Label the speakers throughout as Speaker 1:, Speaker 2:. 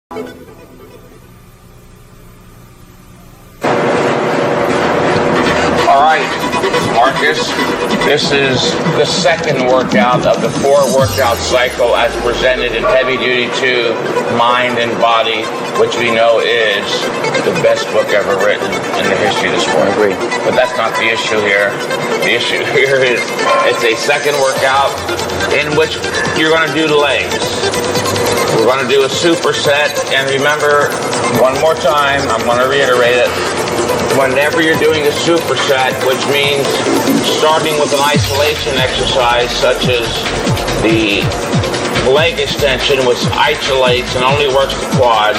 Speaker 1: All right, Marcus, this is the second workout of the 4-workout cycle as presented in Heavy Duty 2, Mind and Body, which we know is the best book ever written in the history of the sport. I agree. But that's not the issue here. The issue here is it's a second workout in which you're going to do legs. We're going to do a superset, and remember, one more time, I'm going to reiterate it. Whenever you're doing a superset, which means starting with an isolation exercise such as the leg extension, which isolates and only works the quads,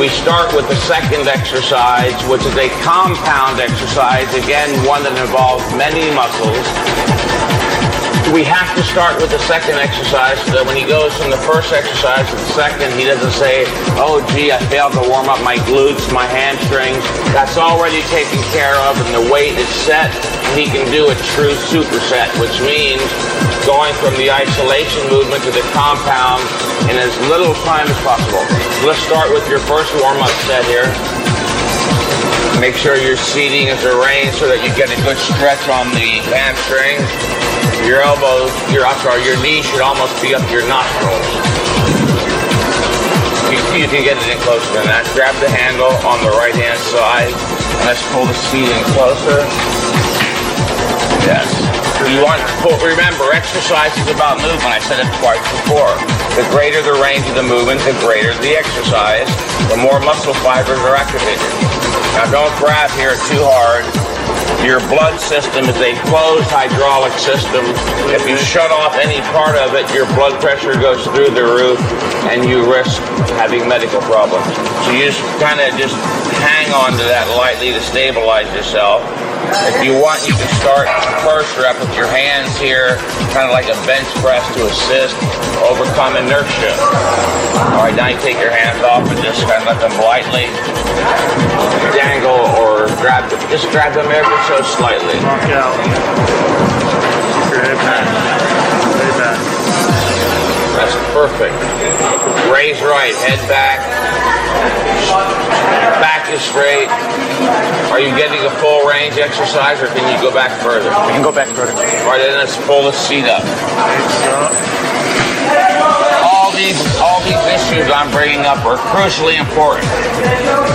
Speaker 1: we start with the second exercise, which is a compound exercise, again, one that involves many muscles. We have to start with the second exercise so that when he goes from the first exercise to the second, he doesn't say, oh, gee, I failed to warm up my glutes, my hamstrings. That's already taken care of, and the weight is set, and he can do a true superset, which means going from the isolation movement to the compound in as little time as possible. So let's start with your first warm-up set here. Make sure your seating is arranged so that you get a good stretch on the hamstrings. Your elbows, your knees should almost be up your nostrils. You can get it in closer than that. Grab the handle on the right-hand side. And let's pull the seat in closer. Yes. You want to remember, exercise is about movement. I said it twice before. The greater the range of the movement, the greater the exercise, the more muscle fibers are activated. Now don't grab here too hard. Your blood system is a closed hydraulic system. If you shut off any part of it, your blood pressure goes through the roof and you risk having medical problems. So you just kind of hang on to that lightly to stabilize yourself. If you want, you can start first rep with your hands here, kind of like a bench press to assist, overcome inertia. All right, now you take your hands off and just kind of let them lightly dangle or grab them. Just grab them ever so slightly.
Speaker 2: Knock out. Keep your head back. Lay back.
Speaker 1: That's perfect. Raise right, head back. Back is straight. Are you getting a full range exercise, or can you go back further?
Speaker 3: You can go back further.
Speaker 1: All right, then let's pull the seat up. All these issues I'm bringing up are crucially important.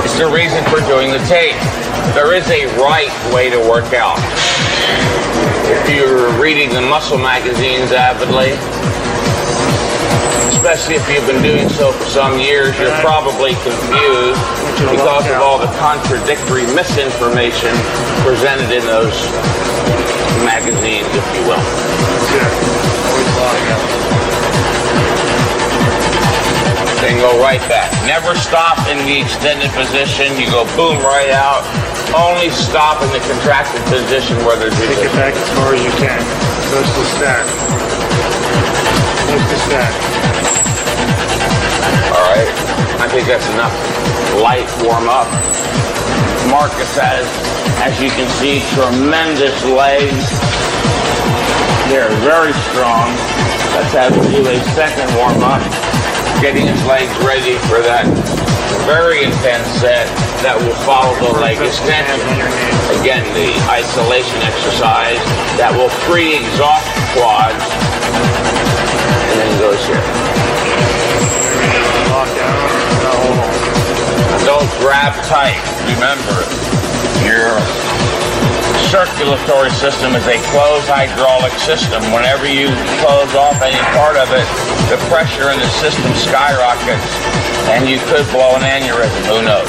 Speaker 1: It's the reason for doing the tape. There is a right way to work out. If you're reading the muscle magazines avidly, especially if you've been doing so for some years, you're probably confused because of all the contradictory misinformation presented in those magazines, if you will. Then go right back. Never stop in the extended position. You go boom right out. Only stop in the contracted position where there's resistance.
Speaker 2: Take it back as far as you can. Close to stack. Close to stack.
Speaker 1: All right. I think that's enough light warm up. Marcus has, as you can see, tremendous legs. They're very strong. Let's have him do a second warm up. Getting his legs ready for that very intense set that will follow the leg extension. Again, the isolation exercise that will pre-exhaust the quads and then goes here. Don't grab tight. Remember, your circulatory system is a closed hydraulic system. Whenever you close off any part of it, the pressure in the system skyrockets and you could blow an aneurysm. Who knows?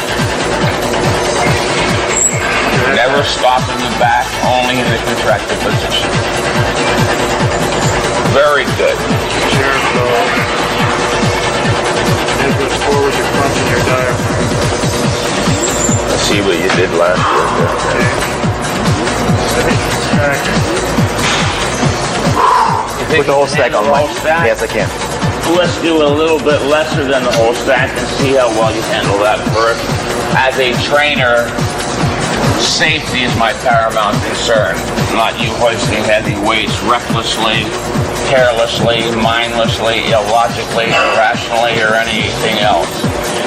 Speaker 1: Never stop in the back, only in the contracted position. Very good.
Speaker 2: Head goes forward, you're punching your diaphragm.
Speaker 1: Let's see what you did last year.
Speaker 3: Put the whole stack on, Mike. Yes, I can.
Speaker 1: Let's do a little bit lesser than the whole stack and see how well you handle that first. As a trainer, safety is my paramount concern. Not you hoisting heavy weights recklessly carelessly, mindlessly, illogically, irrationally, or anything else.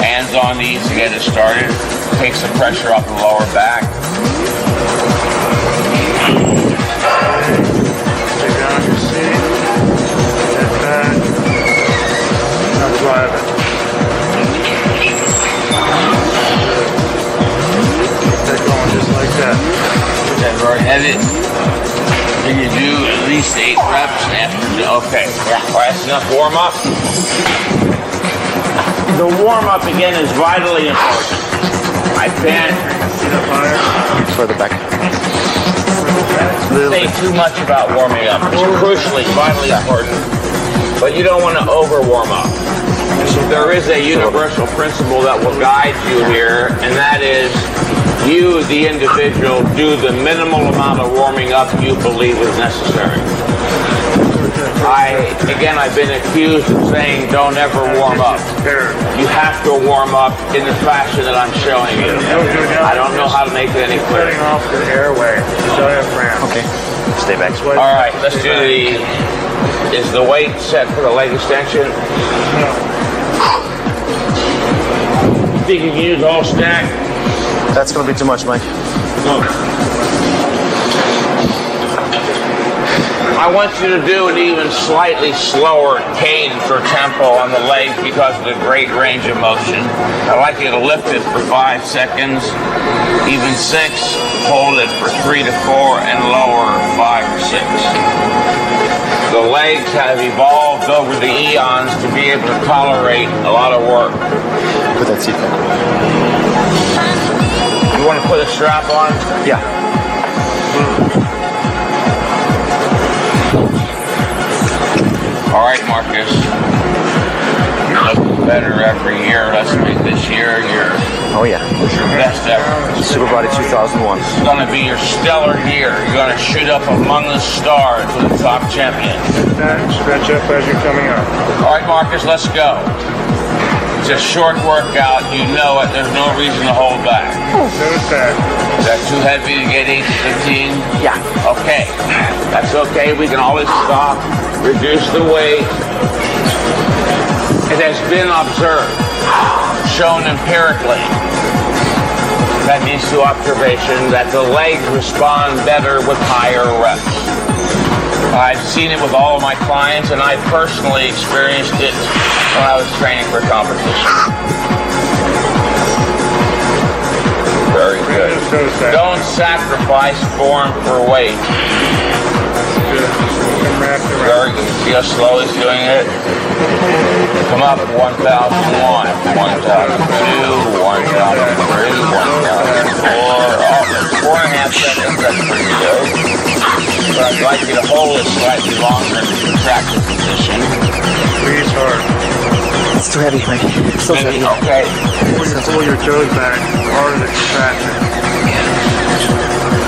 Speaker 1: Hands on knees to get it started. Takes the pressure off the lower back.
Speaker 2: Stay down your seat. Get back. Now drive it. Keep that going just like that.
Speaker 1: That's very heavy. Can you do at least 8 reps after? Okay. All right, that's enough warm up. The warm up again is vitally important. I can't
Speaker 3: Further back.
Speaker 1: say too much about warming up. It's crucially, vitally important, but you don't want to over warm up. There is a universal principle that will guide you here, and that is you, the individual, do the minimal amount of warming up you believe is necessary. I've been accused of saying don't ever warm up. You have to warm up in the fashion that I'm showing you. I don't know how to make it any clearer.
Speaker 2: Cutting off the airway, the diaphragm.
Speaker 3: Okay. Stay back.
Speaker 1: All right, let's do is the weight set for the leg extension? Think you can use all stack?
Speaker 3: That's going to be too much, Mike.
Speaker 1: No. I want you to do an even slightly slower cadence or tempo on the legs because of the great range of motion. I'd like you to lift it for 5 seconds, even 6, hold it for 3 to 4, and lower 5 or 6. The legs have evolved over the eons to be able to tolerate a lot of work.
Speaker 3: Put that seat back.
Speaker 1: You want to put a strap on?
Speaker 3: Yeah.
Speaker 1: All right, Marcus. You're looking better every year. Let's make this year your best ever.
Speaker 3: Super Body 2001.
Speaker 1: It's going to be your stellar year. You're going to shoot up among the stars with the top champion.
Speaker 2: Stretch up as you're coming up.
Speaker 1: All right, Marcus, let's go. It's a short workout. You know it. There's no reason to hold back.
Speaker 2: Notice that.
Speaker 1: Is that too heavy to get 8 to 15?
Speaker 3: Yeah.
Speaker 1: Okay. That's okay. We can always stop, reduce the weight. It has been observed, shown empirically, that means through observation, that the legs respond better with higher reps. I've seen it with all of my clients, and I personally experienced it when I was training for competition. Very good. Don't sacrifice form for weight. Very good. See how slow he's doing it? Come up, 1001, 1002, 1003, 1004. Oh, 4.5 seconds, that's pretty good. But I'd like you to hold it slightly longer in the contracted position.
Speaker 2: Breathe hard.
Speaker 3: It's too heavy, Mike. It's so heavy.
Speaker 1: Okay.
Speaker 2: Pull your toes back, harder the contraction.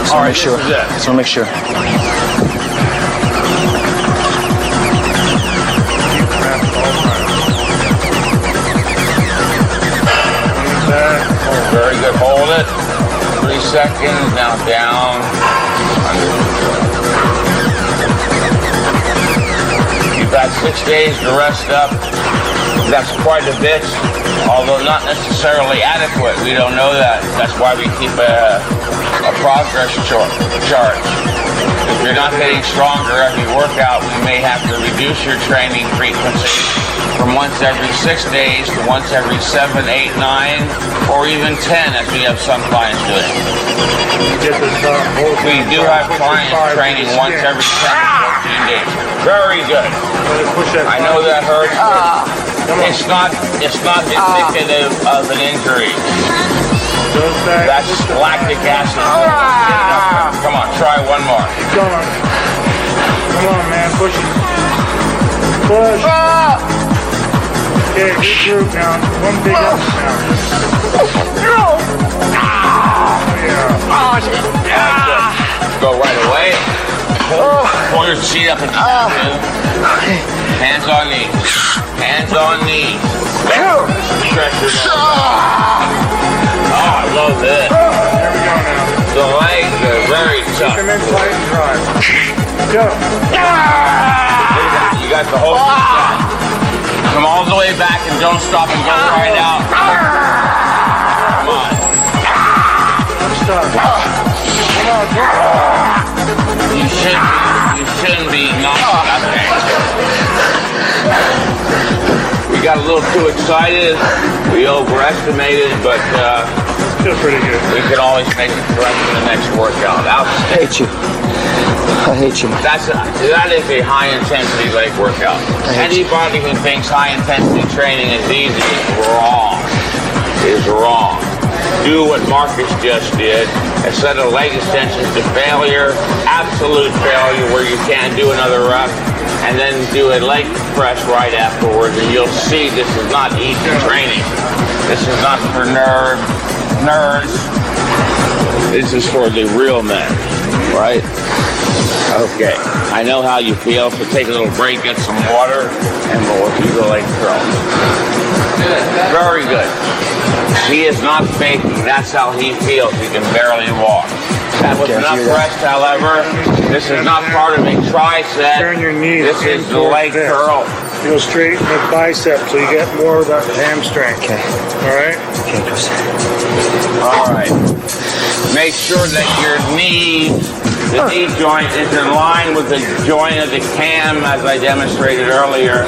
Speaker 3: Just want to make sure. Just want to make sure.
Speaker 1: Very good. Hold it. 3 seconds. Now down. You've got 6 days to rest up. That's quite a bit, although not necessarily adequate. We don't know that. That's why we keep a progress chart. If you're not getting stronger every workout, we may have to reduce your training frequency from once every 6 days to once every 7, 8, 9, or even 10, as we have some clients doing. We do have clients training once every 10 to 14 days. Very good. I know that hurts. It's not indicative of an injury. That's lactic acid. Come on, try one more.
Speaker 2: Keep going. Come on, man, push it. Push. Okay, regroup now. One big up now.
Speaker 1: Go right away. Pull your seat up and hands on knees. Hands on knees. Stretch your nose. Oh, I love this.
Speaker 2: There we go now.
Speaker 1: The legs are very tough.
Speaker 2: Keep them in tight and dry. Go.
Speaker 1: breath the whole set. Come all the way back and don't stop and go right out. Come on.
Speaker 2: Don't stop. Come on,
Speaker 1: You shouldn't be not okay. We got a little too excited. We overestimated, but
Speaker 2: feel pretty good.
Speaker 1: we can always make it correct in the next workout.
Speaker 3: I hate you. I hate you.
Speaker 1: That is a high-intensity leg workout. Anybody who thinks high-intensity training is easy is wrong. Is wrong. Do what Marcus just did. Instead of leg extensions to failure, absolute failure where you can't do another rep, and then do a leg press right afterwards, and you'll see this is not easy training. This is not for nerds. This is for the real men, right? Okay, I know how you feel, so take a little break, get some water, and we'll do the leg curl. Very good. He is not faking. That's how he feels. He can barely walk. That was enough rest, however. This is not part of a tricep.
Speaker 2: Turn your knees.
Speaker 1: This is the leg curl.
Speaker 2: Go straight in the bicep so you get more of that hamstring.
Speaker 3: Okay.
Speaker 2: All right?
Speaker 3: Okay, Chris.
Speaker 1: All right. Make sure that your knee, the knee joint, is in line with the joint of the cam, as I demonstrated earlier.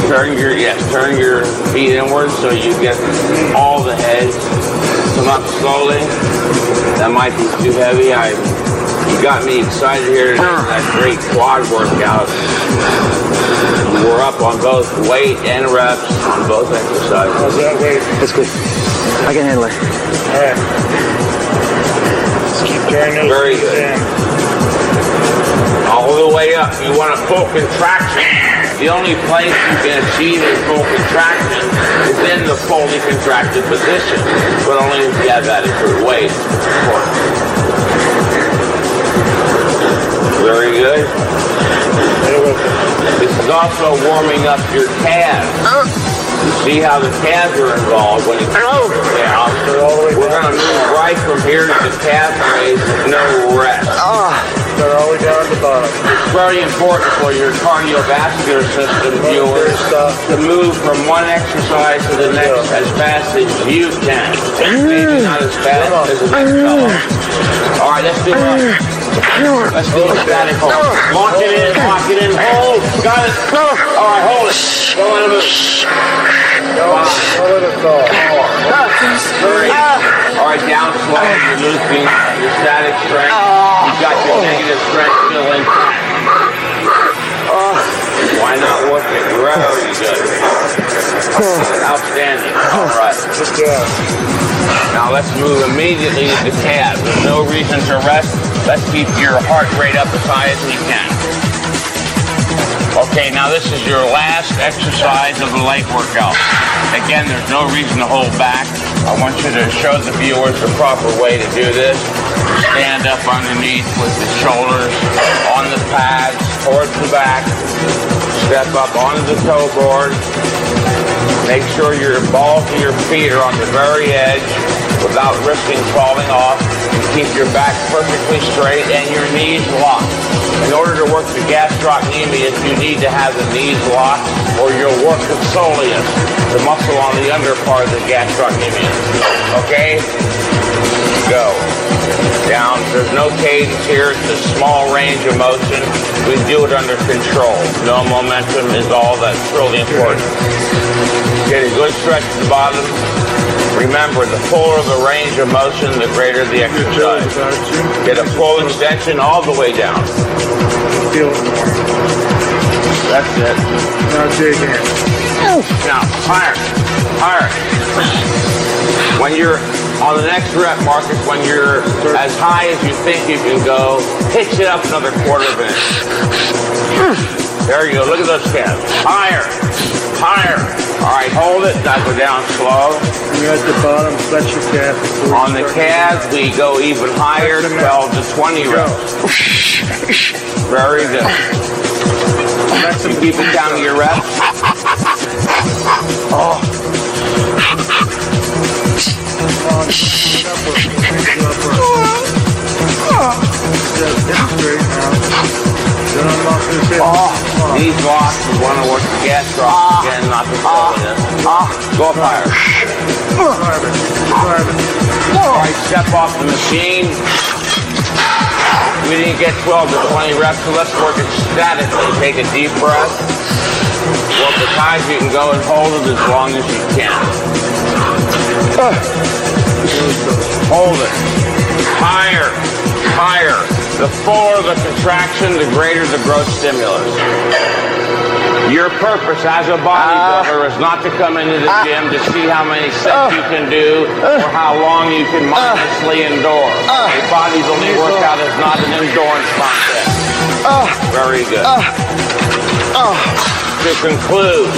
Speaker 1: Turn your feet inward so you get all the head. Come up slowly. That might be too heavy. You got me excited here today. That great quad workout. We're up on both weight and reps on both exercises.
Speaker 2: How's that weight?
Speaker 3: That's good. I can handle it.
Speaker 2: All right. Let's keep turning those
Speaker 1: Very
Speaker 2: knees
Speaker 1: good.
Speaker 2: in.
Speaker 1: All the way up. You want a full contraction. The only place you can achieve a full contraction is in the fully contracted position, but only if you have adequate weight. Very good. This is also warming up your calves. You see how the calves are involved when you down. We're going to move right from here to the calf raise with no rest.
Speaker 2: They're all the way down at the bottom.
Speaker 1: It's very important for your cardiovascular system, viewers, to move from one exercise to the next as fast as you can. Maybe not as fast as the next fellow. All right, let's do it. Let's do a static hold. Lock it in, hold. Got it. All right, hold it. Don't let it move.
Speaker 2: Don't let it fall.
Speaker 1: All right, down slow. You're losing your static strength. You've got your negative strength still intact. Why not work it? Very good. Outstanding. All right.
Speaker 2: Good job.
Speaker 1: Now let's move immediately to the calves. There's no reason to rest. Let's keep your heart rate up as high as we can. Okay, now this is your last exercise of the leg workout. Again, there's no reason to hold back. I want you to show the viewers the proper way to do this. Stand up underneath with the shoulders on the pads towards the back. Step up onto the toe board. Make sure your balls of your feet are on the very edge without risking falling off. Keep your back perfectly straight and your knees locked. In order to work the gastrocnemius, you need to have the knees locked, or you'll work the soleus, the muscle on the under part of the gastrocnemius. Okay? Go. Down. There's no cadence here. It's a small range of motion. We do it under control. No momentum is all that's really important. Get a good stretch at the bottom. Remember, the fuller the range of motion, the greater the exercise. Get a full extension all the way down.
Speaker 2: Feel it more.
Speaker 1: That's it.
Speaker 2: Now dig in.
Speaker 1: Now, higher. Higher. When you're on the next rep, Marcus, when you're as high as you think you can go, pitch it up another quarter of an inch. There you go. Look at those calves. Higher. Higher. All right, hold it. Now go down slow.
Speaker 2: You're at the bottom. Flex your calf.
Speaker 1: On the calves, we go even higher, 12 to 20 reps. Very good. You keep it down to your reps. Oh.
Speaker 2: Straight now. Then unlock this hip.
Speaker 1: Knees lost. We want to work the gas drops again, not the silliness. Go up higher. All right, step off the machine. We didn't get 12 to 20 reps, so let's work it statically. Take a deep breath. Work as high as you can go and hold it as long as you can. Hold it. Higher. Higher. The fuller the contraction, the greater the growth stimulus. Your purpose as a bodybuilder is not to come into the gym to see how many sets you can do or how long you can mindlessly endure. A bodybuilding workout is not an endurance contest. Very good. To conclude,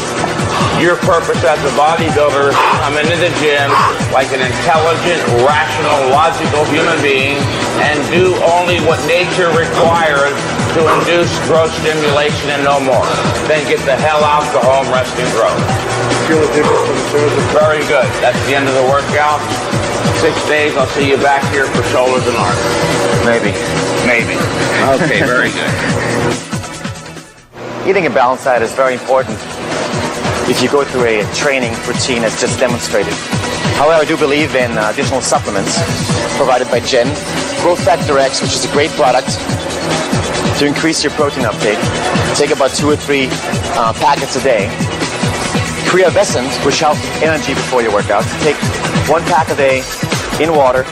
Speaker 1: your purpose as a bodybuilder is to come into the gym like an intelligent, rational, logical human being and do only what nature requires to induce growth stimulation and no more. Then get the hell out, go home, rest and grow.
Speaker 2: Feel a difference in the shoulders.
Speaker 1: Very good. That's the end of the workout. 6 days, I'll see you back here for shoulders and arms.
Speaker 3: Maybe.
Speaker 1: Maybe. Okay, very good.
Speaker 3: Eating a balanced diet is very important if you go through a training routine as just demonstrated. However, I do believe in additional supplements provided by Jen. Growth Factor X, which is a great product to increase your protein uptake. Take about 2 or 3 packets a day. Creavescent, which helps with energy before your workout. Take 1 pack a day in water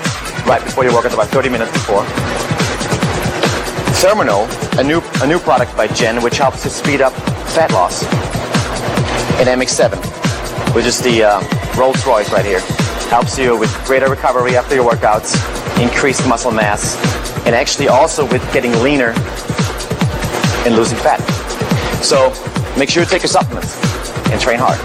Speaker 3: right before your workout, about 30 minutes before. Therminal, a new product by Jen, which helps to speed up fat loss. And MX7, which is the Rolls Royce right here. Helps you with greater recovery after your workouts, increased muscle mass, and actually also with getting leaner and losing fat. So make sure you take your supplements and train hard.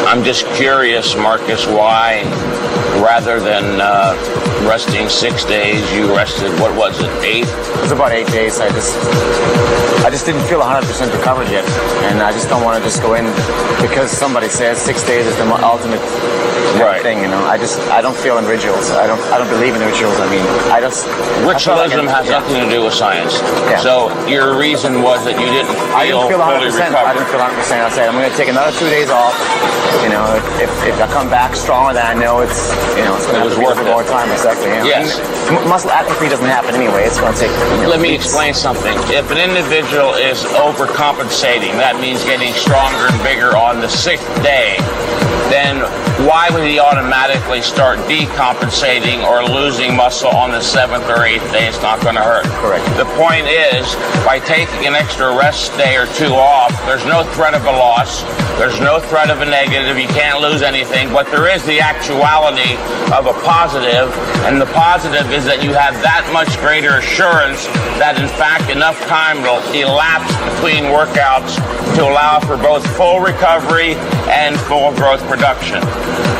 Speaker 1: I'm just curious, Marcus, why rather than resting 6 days, you rested, what was it, 8?
Speaker 3: It was about 8 days. I just didn't feel 100% recovered yet, and I just don't want to just go in because somebody says 6 days is the ultimate thing. You know, I don't feel in rituals. I don't believe in rituals. I mean,
Speaker 1: ritualism has nothing to do with science.
Speaker 3: Yeah.
Speaker 1: So your reason was that you didn't feel fully
Speaker 3: 100%.
Speaker 1: recovered.
Speaker 3: I didn't feel 100%. I said I'm going to take another 2 days off. You know, if I come back stronger, then I know it's going to be worth more time. Exactly. You know?
Speaker 1: Yes.
Speaker 3: Muscle atrophy doesn't happen anyway. It's going to take.
Speaker 1: Let me explain something. If an individual is overcompensating, that means getting stronger and bigger on the 6th day, then why would he automatically start decompensating or losing muscle on the 7th or 8th day? It's not going to hurt.
Speaker 3: Correct.
Speaker 1: The point is, by taking an extra rest day or 2 off, there's no threat of a loss. There's no threat of a negative. You can't lose anything. But there is the actuality of a positive. And the positive is that you have that much greater assurance that, in fact, enough time will elapse between workouts to allow for both full recovery and full growth production.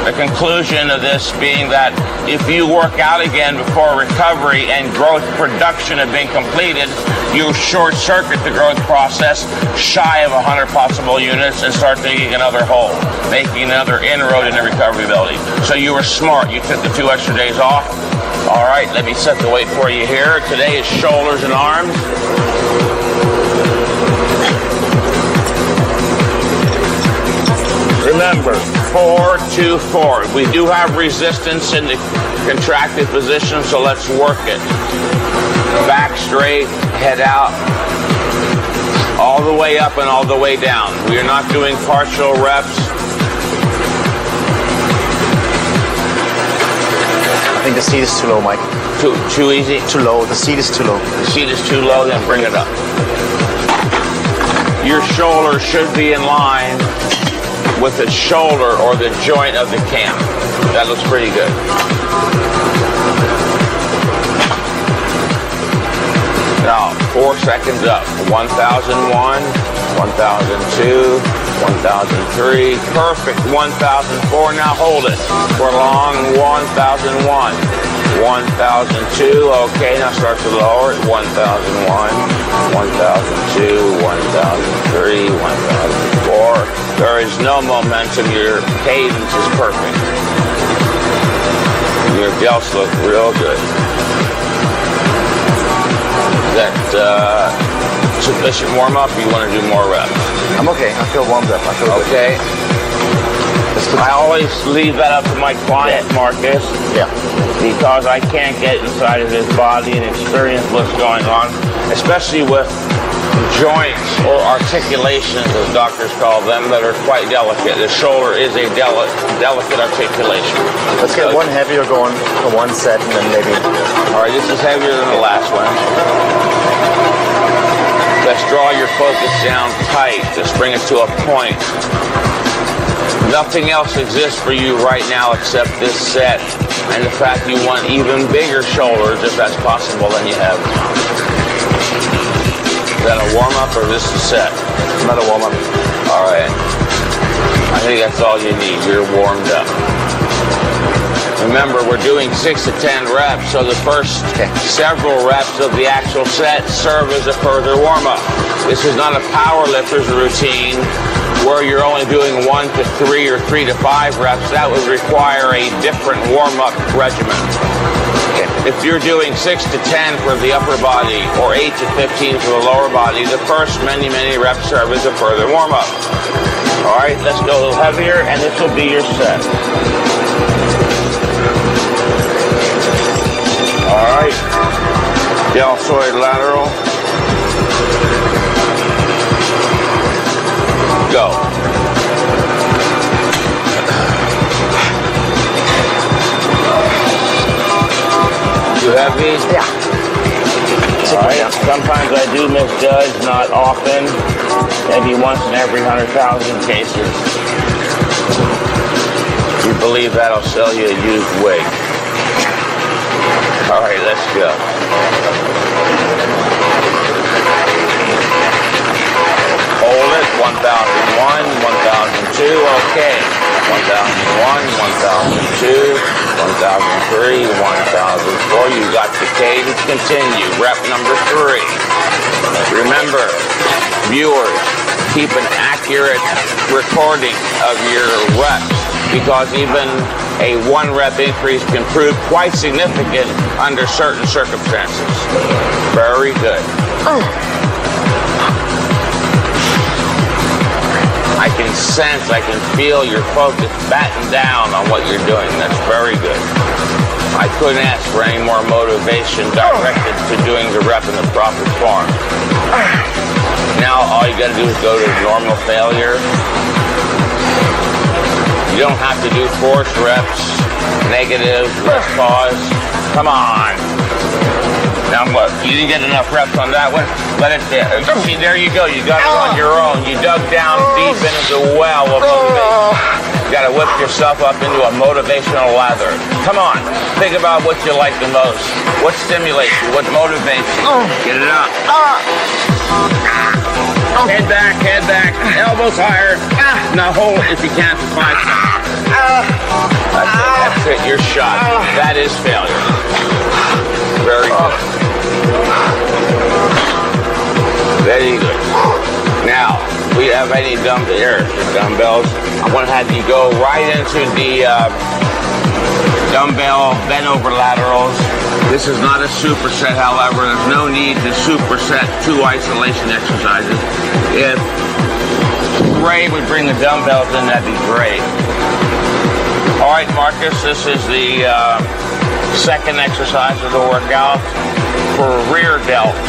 Speaker 1: The conclusion of this being that if you work out again before recovery and growth production have been completed, you short-circuit the growth process shy of 100 possible units and start digging another hole, making another inroad into recovery ability. So you were smart. You took the 2 extra days off. All right, let me set the weight for you here. Today is shoulders and arms. Remember, 4-2-4. We do have resistance in the contracted position, so let's work it. Back straight, head out, all the way up and all the way down. We are not doing partial reps.
Speaker 3: I think the seat is too low, Mike.
Speaker 1: Too easy?
Speaker 3: Too low. The seat is too low.
Speaker 1: The seat is too low, then bring it up. Your shoulder should be in line with the shoulder or the joint of the cam. That looks pretty good. Now, 4 seconds up. 1001, 1002, 1003. Perfect. 1004. Now hold it for long. 1001. 1002. Okay, now start to lower it. 1001, 1002, 1003, 1004. There is no momentum. Your cadence is perfect. Your delts look real good. Is that sufficient warm-up? You want to do more reps?
Speaker 3: I'm okay. I feel warmed up. I feel good.
Speaker 1: Okay. I always leave that up to my client, Marcus.
Speaker 3: Yeah.
Speaker 1: Because I can't get inside of his body and experience what's going on, especially with joints or articulations, as doctors call them, that are quite delicate. The shoulder is a delicate articulation.
Speaker 3: Let's get one heavier going for one set, and then maybe.
Speaker 1: All right, this is heavier than the last one. Let's draw your focus down tight. Just bring it to a point. Nothing else exists for you right now except this set and the fact you want even bigger shoulders, if that's possible, than you have. Is that a warm-up or this is set?
Speaker 3: Another warm-up.
Speaker 1: All right. I think that's all you need. You're warmed up. Remember, we're doing 6 to 10 reps, so the first several reps of the actual set serve as a further warm-up. This is not a power lifter's routine where you're only doing 1 to 3 or 3 to 5 reps. That would require a different warm-up regimen. If you're doing 6 to 10 for the upper body or 8 to 15 for the lower body, the first many reps serve as a further warm-up. All right, let's go a little heavier, and this will be your set. All right, deltoid lateral. Go. Too heavy?
Speaker 3: Yeah.
Speaker 1: All right. Sometimes I do misjudge, not often. Maybe once in every 100,000 cases. You believe that'll sell you a used wig? All right, let's go. Hold it. 1001, 1002. Okay. 1001, 1002, 1003, 1004. You got the cadence. Continue. Rep number 3. Remember, viewers, keep an accurate recording of your reps, because even a 1 rep increase can prove quite significant under certain circumstances. Very good. I can sense, I can feel your focus batten down on what you're doing. That's very good. I couldn't ask for any more motivation directed to doing the rep in the proper form. Now all you gotta do is go to normal failure. You don't have to do forced reps, negatives, let's pause. Come on. Now what? You didn't get enough reps on that one? Let it there. See, there you go. You got it on your own. You dug down deep into the well of motivation. You got to whip yourself up into a motivational lather. Come on. Think about what you like the most. What stimulates you? What motivates you? Get it up. Head back. Elbows higher. Now hold it if you can for 5 seconds. That's it. Your shot. That is failure. Very good. Very good. Now, we have any dumbbells. I'm going to have you go right into the dumbbell bent over laterals. This is not a superset, however. There's no need to superset 2 isolation exercises. If Ray would bring the dumbbells in, that'd be great. All right, Marcus, this is the second exercise of the workout for rear delts.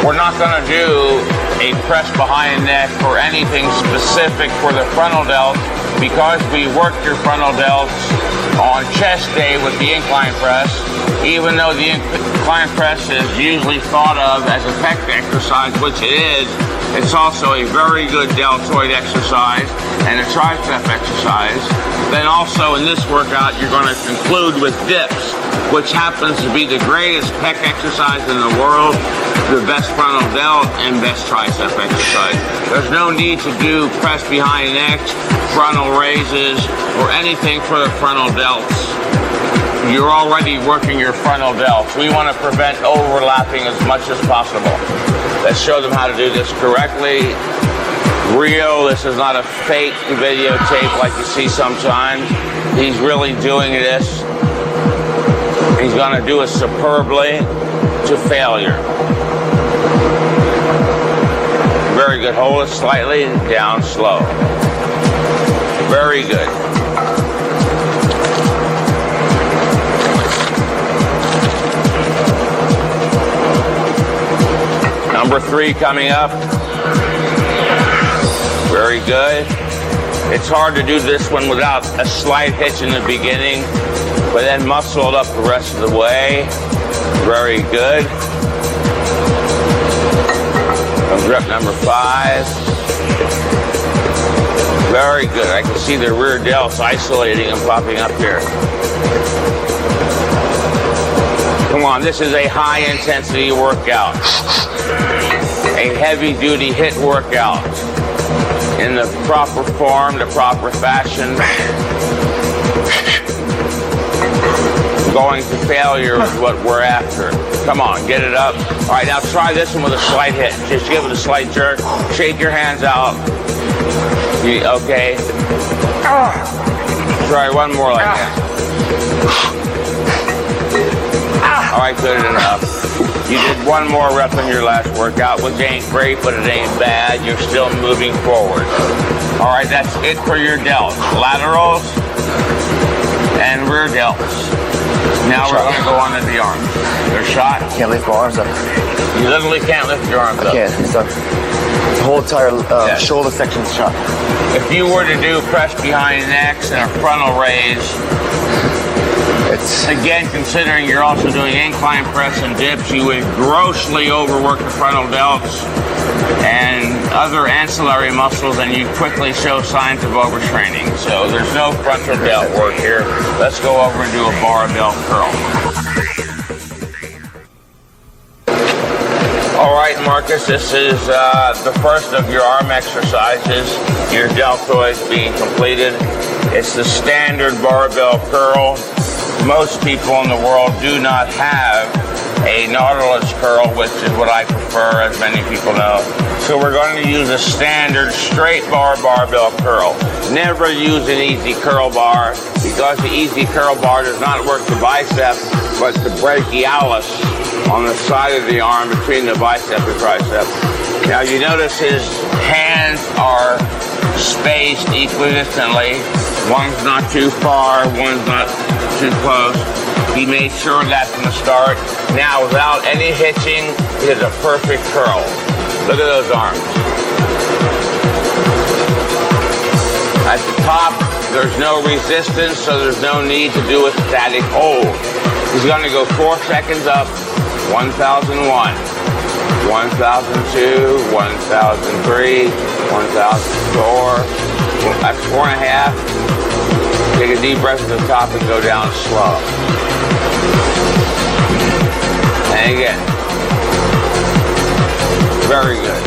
Speaker 1: We're not going to do a press behind neck or anything specific for the frontal delts, because we work your frontal delts on chest day with the incline press. Even though the incline press is usually thought of as a pec exercise, which it is, it's also a very good deltoid exercise and a tricep exercise. Then also in this workout, you're going to conclude with dips, which happens to be the greatest pec exercise in the world, the best frontal delt, and best tricep exercise. There's no need to do press behind neck, frontal raises, or anything for the frontal delts. You're already working your frontal delts. We want to prevent overlapping as much as possible. Let's show them how to do this correctly. real. This is not a fake videotape like you see sometimes. He's really doing this. He's going to do it superbly to failure. Very good. Hold it slightly down slow. Very good. Number 3 coming up. Very good. It's hard to do this one without a slight hitch in the beginning, but then muscle it up the rest of the way. Very good. Rep number 5. Very good. I can see the rear delts isolating and popping up here. Come on, this is a high intensity workout. A heavy duty hit workout. In the proper form, the proper fashion. Going to failure is what we're after. Come on, get it up. All right, now try this one with a slight hit. Just give it a slight jerk. Shake your hands out. Okay. Try one more like that. All right, good enough. You did one more rep in your last workout, which ain't great, but it ain't bad. You're still moving forward. All right, that's it for your delts. Laterals and rear delts. Now we're going to go on to the arms. They're shot.
Speaker 3: Can't lift my arms up.
Speaker 1: You literally can't lift your arms up.
Speaker 3: I can't. It's done. The whole entire shoulder section is shot.
Speaker 1: If you were to do press behind necks and a frontal raise,
Speaker 3: it's
Speaker 1: again, considering you're also doing incline press and dips, you would grossly overwork the frontal delts and other ancillary muscles, and you quickly show signs of overtraining. So there's no frontal delt work here. Let's go over and do a barbell curl. All right, Marcus, this is the first of your arm exercises. Your deltoids being completed. It's the standard barbell curl. Most people in the world do not have a Nautilus curl, which is what I prefer, as many people know. So we're going to use a standard straight bar barbell curl. Never use an easy curl bar, because the easy curl bar does not work the bicep, but the brachialis on the side of the arm between the bicep and tricep. Now you notice his hands are spaced equidistantly. One's not too far, one's not too close. He made sure of that from the start. Now, without any hitching, it is a perfect curl. Look at those arms. At the top, there's no resistance, so there's no need to do a static hold. He's going to go 4 seconds up, 1001, 1002, 1003, 1004. That's 4.5. Take a deep breath at the top and go down slow. And again. Very good.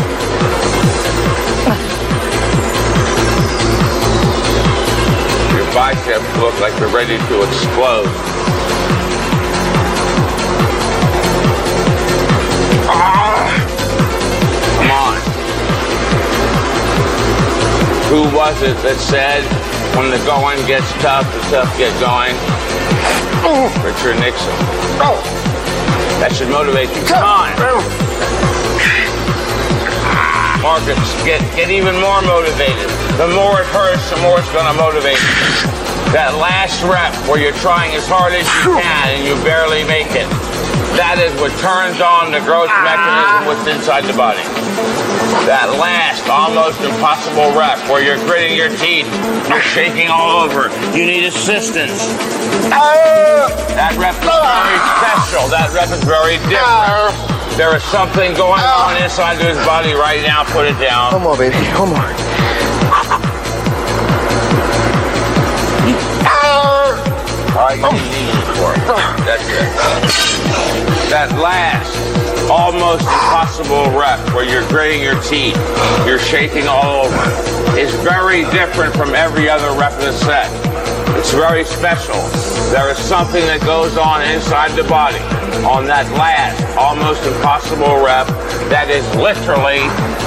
Speaker 1: Your biceps look like they're ready to explode. Come on. Who was it that said, when the going gets tough, the tough get going? Richard Nixon. That should motivate you. Come on. Marcus, get even more motivated. The more it hurts, the more it's going to motivate you. That last rep where you're trying as hard as you can and you barely make it. That is what turns on the growth mechanism what's inside the body. That last, almost impossible rep where you're gritting your teeth, you're shaking all over, you need assistance. That rep is very special. That rep is very different. There is something going on inside of his body right now. Put it down.
Speaker 3: One more, baby. One more.
Speaker 1: All right, you need it for it. That's it. That last, almost impossible rep where you're gritting your teeth, you're shaking all over, is very different from every other rep of the set. It's very special. There is something that goes on inside the body. on that last, almost impossible rep that is literally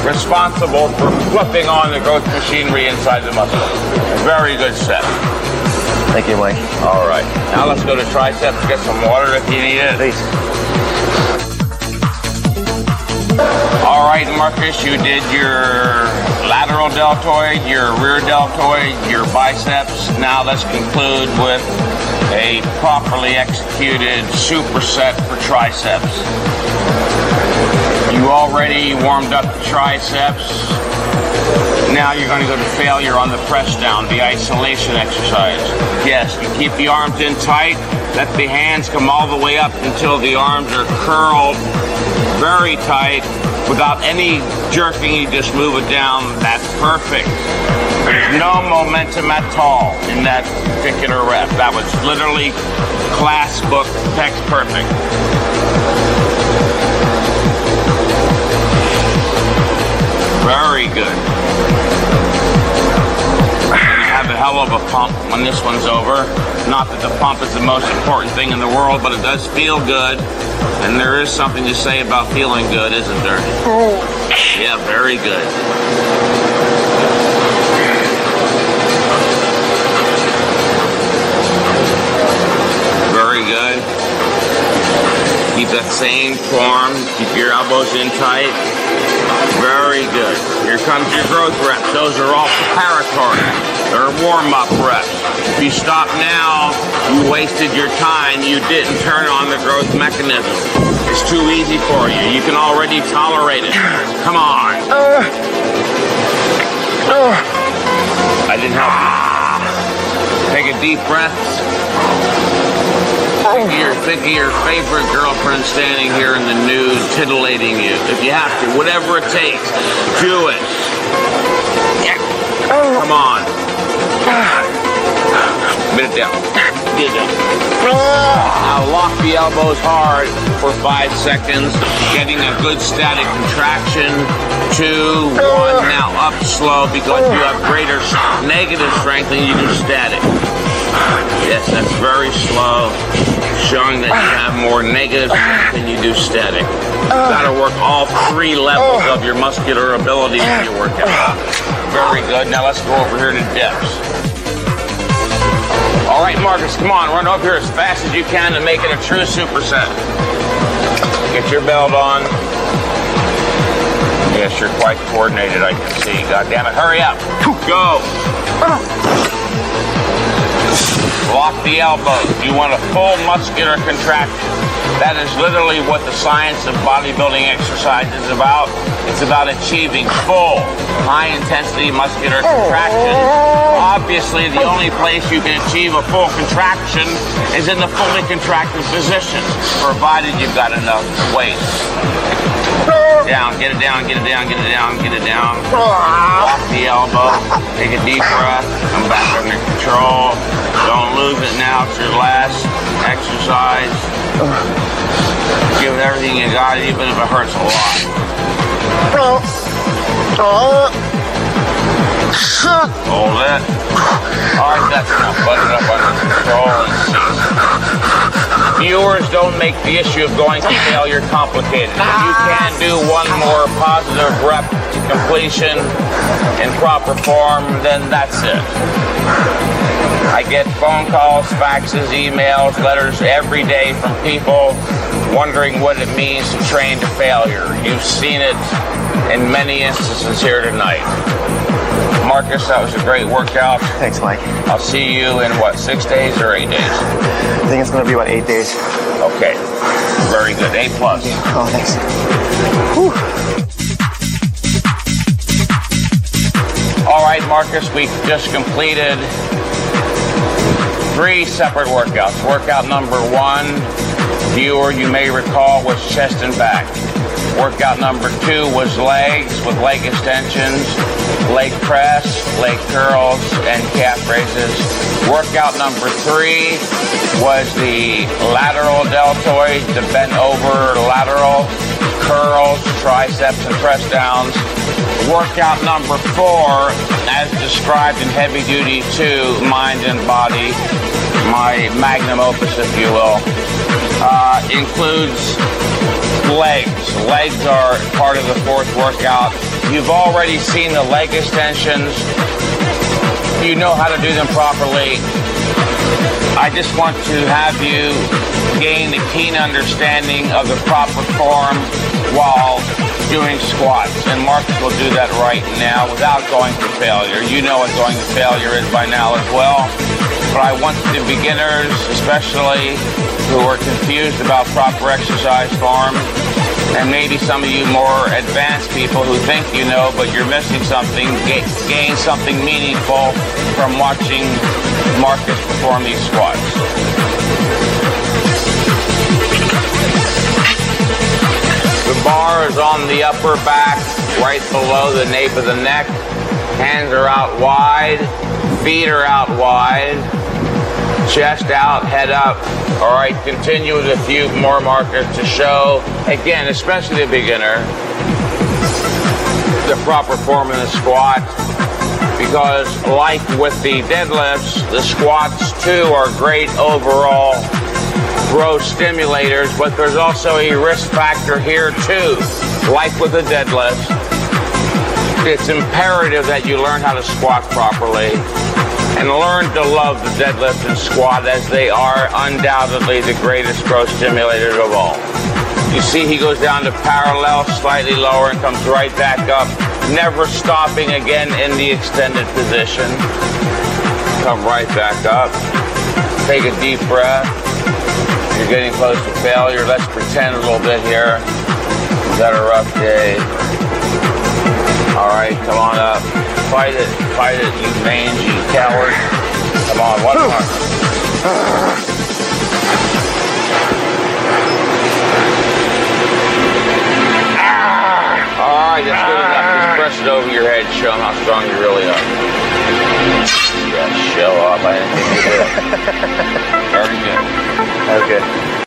Speaker 1: responsible for flipping on the growth machinery inside the muscle. Very good set.
Speaker 3: Thank you, Mike.
Speaker 1: All right, now let's go to triceps. Get some water if you need it.
Speaker 3: Please.
Speaker 1: All right, Marcus, you did your lateral deltoid, your rear deltoid, your biceps. Now let's conclude with a properly executed superset for triceps. You already warmed up the triceps. Now you're going to go to failure on the press down, the isolation exercise. Yes, you keep the arms in tight, let the hands come all the way up until the arms are curled very tight without any jerking. You just move it down. That's perfect. There's no momentum at all in that particular rep. That was literally class book text perfect. Very good. You have a hell of a pump when this one's over. Not that the pump is the most important thing in the world, but it does feel good. And there is something to say about feeling good, isn't there? Yeah, very good. Very good. Keep that same form. Keep your elbows in tight. Very good. Here comes your growth reps. Those are all preparatory. They're warm-up reps. If you stop now, you wasted your time. You didn't turn on the growth mechanism. It's too easy for you. You can already tolerate it. Come on. I didn't help you. Take a deep breath. Think of your favorite girlfriend standing here in the nude, titillating you. If you have to, whatever it takes, do it. Come on. Get it down. Get it down. Now lock the elbows hard for 5 seconds, getting a good static contraction. 2, 1. Now up slow because you have greater negative strength than you do static. Yes, that's very slow, showing that you have more negative strength than you do static. You've got to work all 3 levels of your muscular ability when you work out. Very good. Now let's go over here to dips. All right, Marcus, come on, run over here as fast as you can to make it a true superset. Get your belt on. Yes, you're quite coordinated, I can see. God damn it, hurry up. Go. Lock the elbows. You want a full muscular contraction. That is literally what the science of bodybuilding exercise is about. It's about achieving full, high-intensity muscular contraction. Obviously, the only place you can achieve a full contraction is in the fully contracted position, provided you've got enough weight. Down, get it down, get it down, get it down, get it down. Lock the elbow, take a deep breath, come back under control. Don't lose it now, it's your last exercise. Give it everything you got, even if it hurts a lot. Hold it. Alright, that's enough. Put it up under control and cease. Viewers, don't make the issue of going to failure complicated. If you can do one more positive rep to completion in proper form, then that's it. I get phone calls, faxes, emails, letters every day from people wondering what it means to train to failure. You've seen it in many instances here tonight. Marcus, that was a great workout.
Speaker 3: Thanks, Mike.
Speaker 1: I'll see you in what, 6 days or 8 days?
Speaker 3: I think it's going to be about 8 days.
Speaker 1: Okay, very good. 8 plus.
Speaker 3: Oh, thanks. Whew.
Speaker 1: All right, Marcus, we just completed 3 separate workouts. Workout number 1, viewer, you may recall, was chest and back. Workout number 2 was legs with leg extensions, leg press, leg curls, and calf raises. Workout number 3 was the lateral deltoid, the bent over lateral, curls, triceps, and press downs. Workout number 4, as described in Heavy Duty 2, Mind and Body, my magnum opus, if you will. includes legs. Legs are part of the fourth workout. You've already seen the leg extensions. You know how to do them properly. I just want to have you gain a keen understanding of the proper form while doing squats. And Marcus will do that right now without going to failure. You know what going to failure is by now as well. But I want the beginners, especially who are confused about proper exercise form, and maybe some of you more advanced people who think you know, but you're missing something, gain something meaningful from watching Marcus perform these squats. The bar is on the upper back, right below the nape of the neck. Hands are out wide, feet are out wide, chest out, head up. All right, continue with a few more markers to show, again, especially the beginner, the proper form in the squat. Because like with the deadlifts, the squats too are great overall growth stimulators, but there's also a risk factor here too. Like with the deadlifts, it's imperative that you learn how to squat properly and learn to love the deadlift and squat, as they are undoubtedly the greatest growth stimulators of all. You see he goes down to parallel, slightly lower, and comes right back up, never stopping again in the extended position. Come right back up. Take a deep breath. You're getting close to failure. Let's pretend a little bit here. You've got a rough day. All right, come on up. Fight it, you mangy coward. Come on, one more. All right, that's good enough. Just press it over your head, show them how strong you really are. Yeah, show up. I didn't think you did. Very good.
Speaker 3: Okay.